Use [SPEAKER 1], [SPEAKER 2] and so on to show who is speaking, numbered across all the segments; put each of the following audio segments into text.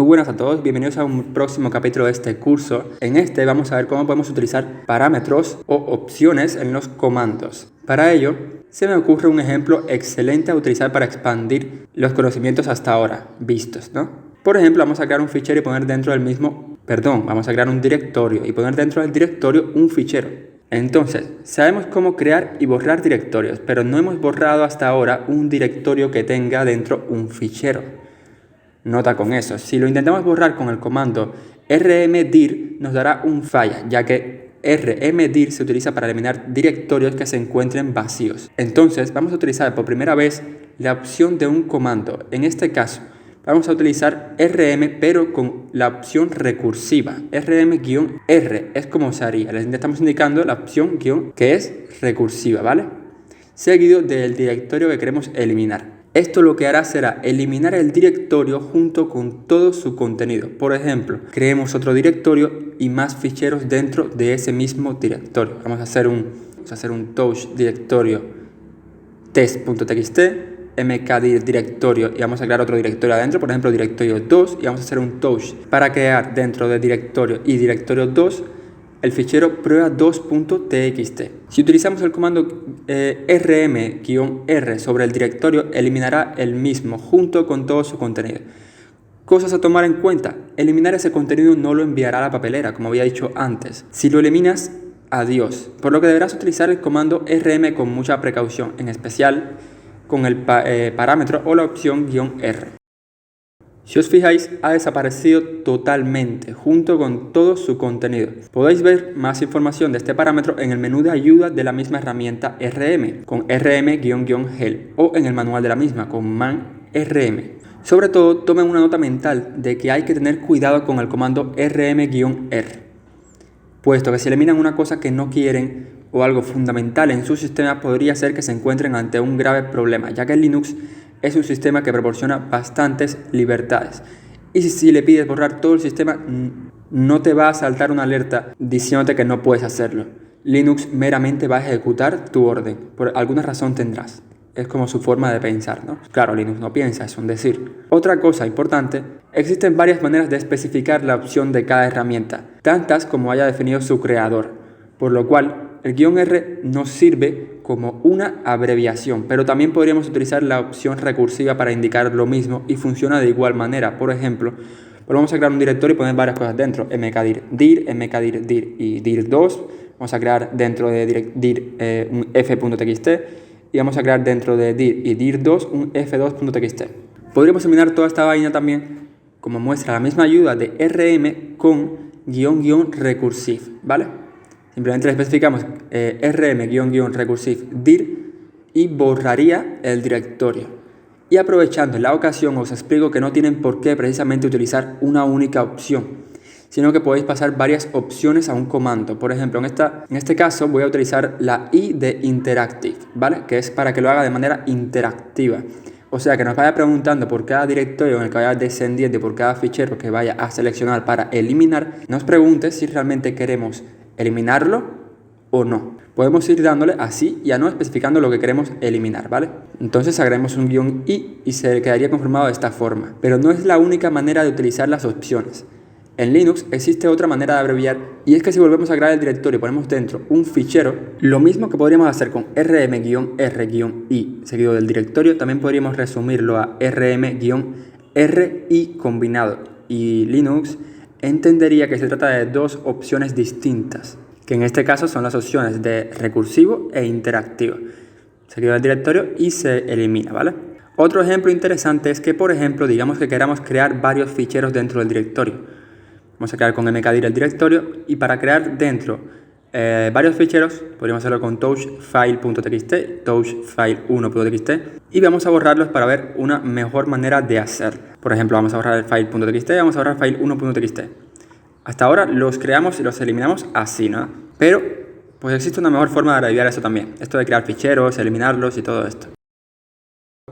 [SPEAKER 1] Muy buenas a todos, bienvenidos a un próximo capítulo de este curso. En este vamos a ver cómo podemos utilizar parámetros o opciones en los comandos. Para ello, se me ocurre un ejemplo excelente a utilizar para expandir los conocimientos hasta ahora vistos, ¿no? Por ejemplo, vamos a crear un fichero y poner dentro del mismo, vamos a crear un directorio y poner dentro del directorio un fichero. Entonces, sabemos cómo crear y borrar directorios, pero no hemos borrado hasta ahora un directorio que tenga dentro un fichero. Nota con eso, si lo intentamos borrar con el comando rmdir nos dará un falla, ya que rmdir se utiliza para eliminar directorios que se encuentren vacíos. Entonces vamos a utilizar por primera vez la opción de un comando. En este caso vamos a utilizar rm pero con la opción recursiva. rm-r es como se haría. Les estamos indicando la opción guión que es recursiva, ¿vale? Seguido del directorio que queremos eliminar. Esto lo que hará será eliminar el directorio junto con todo su contenido. Por ejemplo, creemos otro directorio y más ficheros dentro de ese mismo directorio. Vamos a hacer un touch directorio test.txt, mkdir directorio y vamos a crear otro directorio adentro, por ejemplo directorio 2, y vamos a hacer un touch para crear dentro de directorio y directorio 2 el fichero prueba2.txt. Si utilizamos el comando rm-r sobre el directorio, eliminará el mismo junto con todo su contenido. Cosas a tomar en cuenta: eliminar ese contenido no lo enviará a la papelera, como había dicho antes. Si lo eliminas, adiós. Por lo que deberás utilizar el comando rm con mucha precaución, en especial con el parámetro o la opción "-r". Si os fijáis, ha desaparecido totalmente, junto con todo su contenido. Podéis ver más información de este parámetro en el menú de ayuda de la misma herramienta RM, con rm-help, o en el manual de la misma, con man-rm. Sobre todo, tomen una nota mental de que hay que tener cuidado con el comando rm-r, puesto que si eliminan una cosa que no quieren o algo fundamental en su sistema, podría ser que se encuentren ante un grave problema, ya que el Linux es un sistema que proporciona bastantes libertades. Y si le pides borrar todo el sistema, no te va a saltar una alerta diciéndote que no puedes hacerlo. Linux meramente va a ejecutar tu orden. Por alguna razón tendrás. Es como su forma de pensar, ¿no? Claro, Linux no piensa, es un decir. Otra cosa importante, existen varias maneras de especificar la opción de cada herramienta, tantas como haya definido su creador, por lo cual el "-r nos sirve como una abreviación, pero también podríamos utilizar la opción recursiva para indicar lo mismo y funciona de igual manera. Por ejemplo, vamos a crear un directorio y poner varias cosas dentro: mkdir dir, mkdir dir y dir2. Vamos a crear dentro de dir un f.txt y vamos a crear dentro de dir y dir2 un f2.txt. Podríamos eliminar toda esta vaina también, como muestra la misma ayuda de rm con --recursive, ¿vale? Simplemente le especificamos rm-recursive dir y borraría el directorio. Y aprovechando la ocasión, os explico que no tienen por qué precisamente utilizar una única opción, sino que podéis pasar varias opciones a un comando. Por ejemplo, en este caso voy a utilizar la i de interactive, ¿vale? Que es para que lo haga de manera interactiva. O sea, que nos vaya preguntando por cada directorio en el que vaya descendiendo, por cada fichero que vaya a seleccionar para eliminar, nos pregunte si realmente queremos eliminarlo o no. Podemos ir dándole así y a no especificando lo que queremos eliminar, ¿vale? Entonces agregamos un guión y se quedaría conformado de esta forma. Pero no es la única manera de utilizar las opciones. En Linux existe otra manera de abreviar, y es que si volvemos a crear el directorio y ponemos dentro un fichero, lo mismo que podríamos hacer con rm-r-i seguido del directorio, también podríamos resumirlo a rm-ri combinado, y Linux entendería que se trata de dos opciones distintas, que en este caso son las opciones de recursivo e interactivo. Seguido del directorio y se elimina, ¿vale? Otro ejemplo interesante es que, por ejemplo, digamos que queramos crear varios ficheros dentro del directorio. Vamos a crear con mkdir el directorio y para crear dentro varios ficheros podríamos hacerlo con touchfile.txt, touchfile1.txt y vamos a borrarlos para ver una mejor manera de hacerlo. Por ejemplo, vamos a borrar el file.txt y vamos a borrar file1.txt. Hasta ahora los creamos y los eliminamos así, ¿no? Pero pues existe una mejor forma de abreviar eso también. Esto de crear ficheros, eliminarlos y todo esto.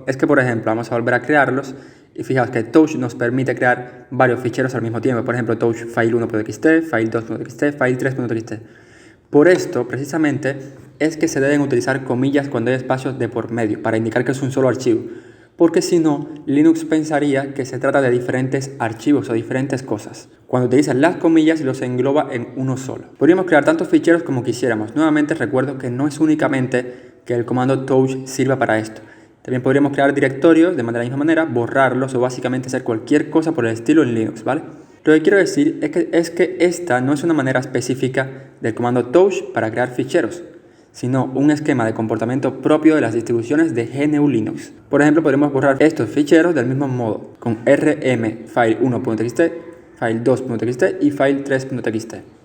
[SPEAKER 1] Es que, por ejemplo, vamos a volver a crearlos y fijaos que touch nos permite crear varios ficheros al mismo tiempo. Por ejemplo, touch file1.txt, file2.txt, file3.txt. Por esto, precisamente, es que se deben utilizar comillas cuando hay espacios de por medio, para indicar que es un solo archivo. porque si no, Linux pensaría que se trata de diferentes archivos o diferentes cosas. Cuando utilizas las comillas, los engloba en uno solo. Podríamos crear tantos ficheros como quisiéramos. Nuevamente recuerdo que no es únicamente que el comando touch sirva para esto. También podríamos crear directorios de la misma manera, borrarlos o básicamente hacer cualquier cosa por el estilo en Linux, ¿vale? Lo que quiero decir es que esta no es una manera específica del comando touch para crear ficheros, sino un esquema de comportamiento propio de las distribuciones de GNU Linux. Por ejemplo, podemos borrar estos ficheros del mismo modo, con rm file1.txt, file2.txt y file3.txt.